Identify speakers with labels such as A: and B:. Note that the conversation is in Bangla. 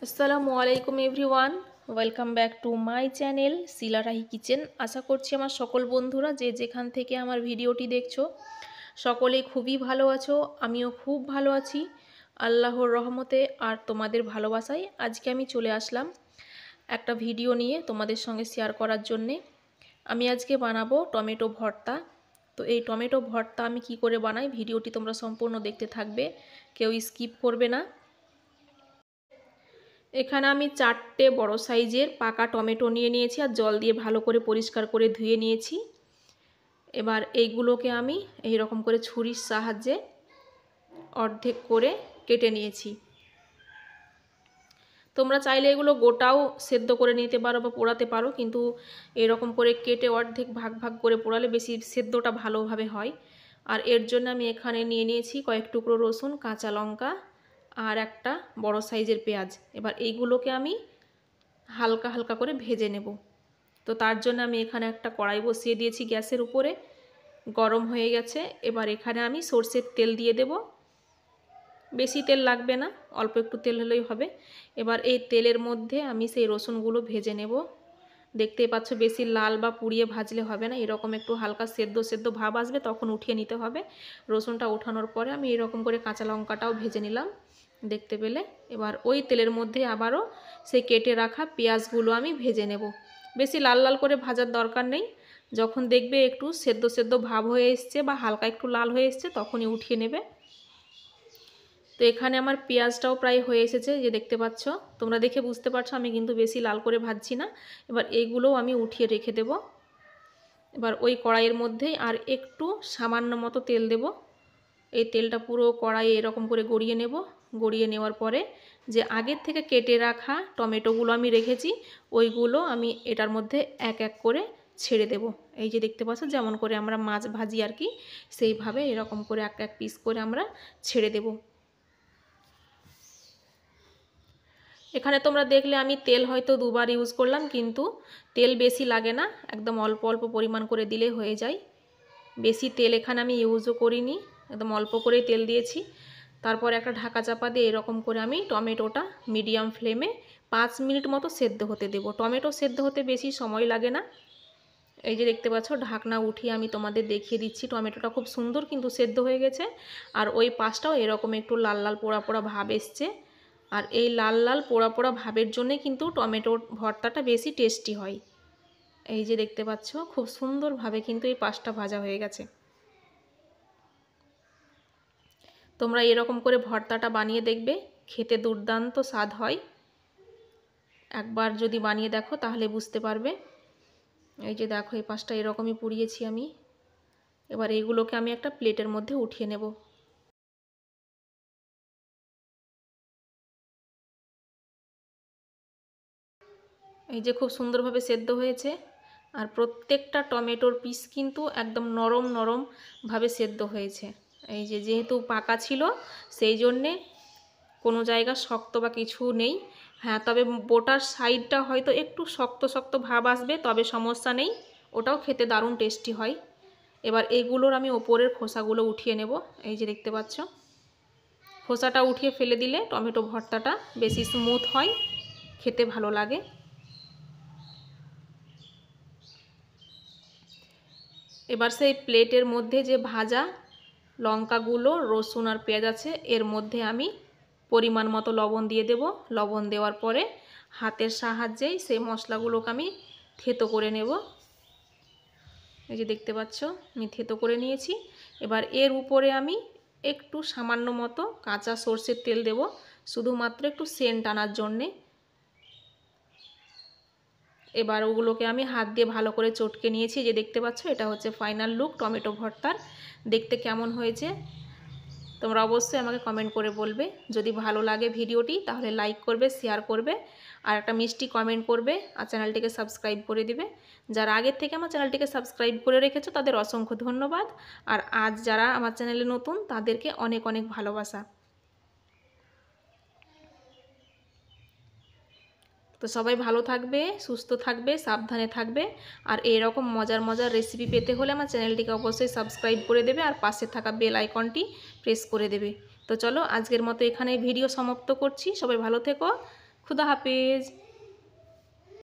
A: আসসালামু আলাইকুম everyone, welcome back to my channel Shila Rahi kitchen. আশা করছি আমার সকল বন্ধুরা যে যেখান থেকে আমার ভিডিওটি দেখছো সকলেই খুবই ভালো আছো। আমিও খুব ভালো আছি আল্লাহর রহমতে আর তোমাদের ভালোবাসায়। আজকে আমি চলে আসলাম একটা ভিডিও নিয়ে তোমাদের সঙ্গে শেয়ার করার জন্যে। আমি আজকে বানাবো টমেটো ভর্তা। তো এই টমেটো ভর্তা আমি কি করে বানাই ভিডিওটি তোমরা সম্পূর্ণ দেখতে থাকবে, কেউ স্কিপ করবে না। এখানে আমি 4টে বড় সাইজের পাকা টমেটো নিয়ে নিয়েছি আর জল দিয়ে ভালো করে পরিষ্কার করে ধুয়ে নিয়েছি। এবার এইগুলোকে আমি এই রকম করে ছুরির সাহায্যে অর্ধেক করে কেটে নিয়েছি। তোমরা চাইলে এগুলো গোটাও সেদ্ধ করে নিতে পারো বা পোড়াতে পারো, কিন্তু এরকম করে কেটে অর্ধেক ভাগ ভাগ করে পোড়ালে বেশি সেদ্ধটা ভালোভাবে হয়। আর এর জন্য আমি এখানে নিয়ে নিয়েছি কয়েক টুকরো রসুন, কাঁচা লঙ্কা আর একটা বড় সাইজের পেঁয়াজ। এবার এইগুলোকে আমি হালকা হালকা করে ভেজে নেব। তো তার জন্য আমি এখানে একটা কড়াই বসিয়ে দিয়েছি গ্যাসের উপরে, গরম হয়ে গেছে। এবার এখানে আমি সরষের তেল দিয়ে দেব। বেশি তেল লাগবে না, অল্প একটু তেল হলেই হবে। এবার এই তেলের মধ্যে আমি সেই রসুনগুলো ভেজে নেব। দেখতেই পাচ্ছ বেশি লাল বা পুড়িয়ে ভাজলে হবে না, এরকম একটু হালকা সেদ্ধ সেদ্ধ ভাব আসবে তখন উঠিয়ে নিতে হবে। রসুনটা ওঠানোর পরে আমি এরকম করে কাঁচা লঙ্কাটাও ভেজে নিলাম দেখতে পেলে। এবার ওই তেলের মধ্যে আবারও সেই কেটে রাখা পেঁয়াজগুলো আমি ভেজে নেব। বেশি লাল লাল করে ভাজার দরকার নেই, যখন দেখবে একটু সেদ্ধ সেদ্ধ ভাব হয়ে এসছে বা হালকা একটু লাল হয়ে এসছে তখনই উঠিয়ে নেবে। তো এখানে আমার পেঁয়াজটাও প্রায় হয়ে এসেছে, যে দেখতে পাচ্ছ, তোমরা দেখে বুঝতে পারছো আমি কিন্তু বেশি লাল করে ভাজছি না। এবার এইগুলোও আমি উঠিয়ে রেখে দেব। এবার ওই কড়াইয়ের মধ্যেই আর একটু সামান্য মতো তেল দেব। এই তেলটা পুরো কড়াইয়ে এরকম করে গড়িয়ে নেব। গড়িয়ে নেওয়ার পরে যে আগের থেকে কেটে রাখা টমেটোগুলো আমি রেখেছি ওইগুলো আমি এটার মধ্যে এক এক করে ছেড়ে দেব। এই যে দেখতে পাচ্ছ যেমন করে আমরা মাছ ভাজি আর কি, সেইভাবে এরকম করে এক এক পিস করে আমরা ছেড়ে দেব। এখানে তোমরা দেখলে আমি তেল হয়তো দুবার ইউজ করলাম, কিন্তু তেল বেশি লাগে না, একদম অল্প অল্প পরিমাণ করে দিলে হয়ে যায়। বেশি তেল এখানে আমি ইউজও করিনি, একদম অল্প করেই তেল দিয়েছি। তারপর একটা ঢাকা চাপা দিয়ে এরকম করে আমি টমেটোটা মিডিয়াম ফ্লেমে 5 মিনিট মতো সেদ্ধ হতে দেব। টমেটো সেদ্ধ হতে বেশি সময় লাগে না। এই যে দেখতে পাচ্ছ ঢাকনা উঠিয়ে আমি তোমাদের দেখিয়ে দিচ্ছি, টমেটোটা খুব সুন্দর কিন্তু সেদ্ধ হয়ে গেছে। আর ওই পাশটাও এরকম একটু লাল লাল পোড়া পোড়া ভাব এসছে। আর এই লাল লাল পোড়া পোড়া ভাবের জন্যে কিন্তু টমেটোর ভর্তাটা বেশি টেস্টি হয়। এই যে দেখতে পাচ্ছ খুব সুন্দরভাবে কিন্তু এই পাশটা ভাজা হয়ে গেছে। তোমরা এরকম করে ভর্তাটা বানিয়ে দেখবে, খেতে দুর্দান্ত স্বাদ হয়। একবার যদি বানিয়ে দেখো তাহলে বুঝতে পারবে। এই যে দেখো এই পাশটা এরকমই পুড়িয়েছি আমি। এবার এইগুলোকে আমি একটা প্লেটের মধ্যে উঠিয়ে নেব। এই যে খুব সুন্দরভাবে সেদ্ধ হয়েছে। আর প্রত্যেকটা টমেটোর পিস কিন্তু একদম নরম নরমভাবে সেদ্ধ হয়েছে। এই যে যেহেতু পাকা ছিল সেই জন্যে কোনো জায়গা শক্ত বা কিছু নেই। হ্যাঁ, তবে বোটার সাইডটা হয়তো একটু শক্ত শক্ত ভাব আসবে, তবে সমস্যা নেই, ওটাও খেতে দারুণ টেস্টি হয়। এবার এইগুলোর আমি ওপরের খোসাগুলো উঠিয়ে নেব। এই যে দেখতে পাচ্ছ, খোসাটা উঠিয়ে ফেলে দিলে টমেটো ভর্তাটা বেশি স্মুথ হয়, খেতে ভালো লাগে। এবার সেই প্লেটের মধ্যে যে ভাজা লঙ্কাগুলো, রসুন আর পেঁয়াজ আছে এর মধ্যে আমি পরিমাণ মতো লবণ দিয়ে দেব। লবণ দেওয়ার পরে হাতের সাহায্যেই সেই মশলাগুলোকে আমি থেতো করে নেব। এই যে দেখতে পাচ্ছ আমি থেতো করে নিয়েছি। এবার এর উপরে আমি একটু সামান্য মতো কাঁচা সর্ষের তেল দেব, শুধুমাত্র একটু সেন্ট আনার জন্যে। এবার ওগুলোকে আমি হাত দিয়ে ভালো করে চটকে নিয়েছি। যে দেখতে পাচ্ছ এটা হচ্ছে ফাইনাল লুক টমেটো ভর্তার। দেখতে কেমন হয়েছে তোমরা অবশ্যই আমাকে কমেন্ট করে বলবে। যদি ভালো লাগে ভিডিওটি তাহলে লাইক করবে, শেয়ার করবে আর একটা মিষ্টি কমেন্ট করবে আর চ্যানেলটিকে সাবস্ক্রাইব করে দিবে। যারা আগের থেকে আমার চ্যানেলটিকে সাবস্ক্রাইব করে রেখেছো তাদের অসংখ্য ধন্যবাদ। আর আজ যারা আমার চ্যানেলে নতুন তাদেরকে অনেক অনেক ভালোবাসা। তো সবাই ভালো থাকবে, সুস্থ থাকবে, সাবধানে থাকবে। আর এরকম মজার মজার রেসিপি পেতে হলে আমার চ্যানেলটিকে অবশ্যই সাবস্ক্রাইব করে দেবে আর পাশে থাকা বেল আইকনটি প্রেস করে দেবে। তো চলো আজকের মতো এখানে ভিডিও সমাপ্ত করছি। সবাই ভালো থেকো, খুদা হাফেজ।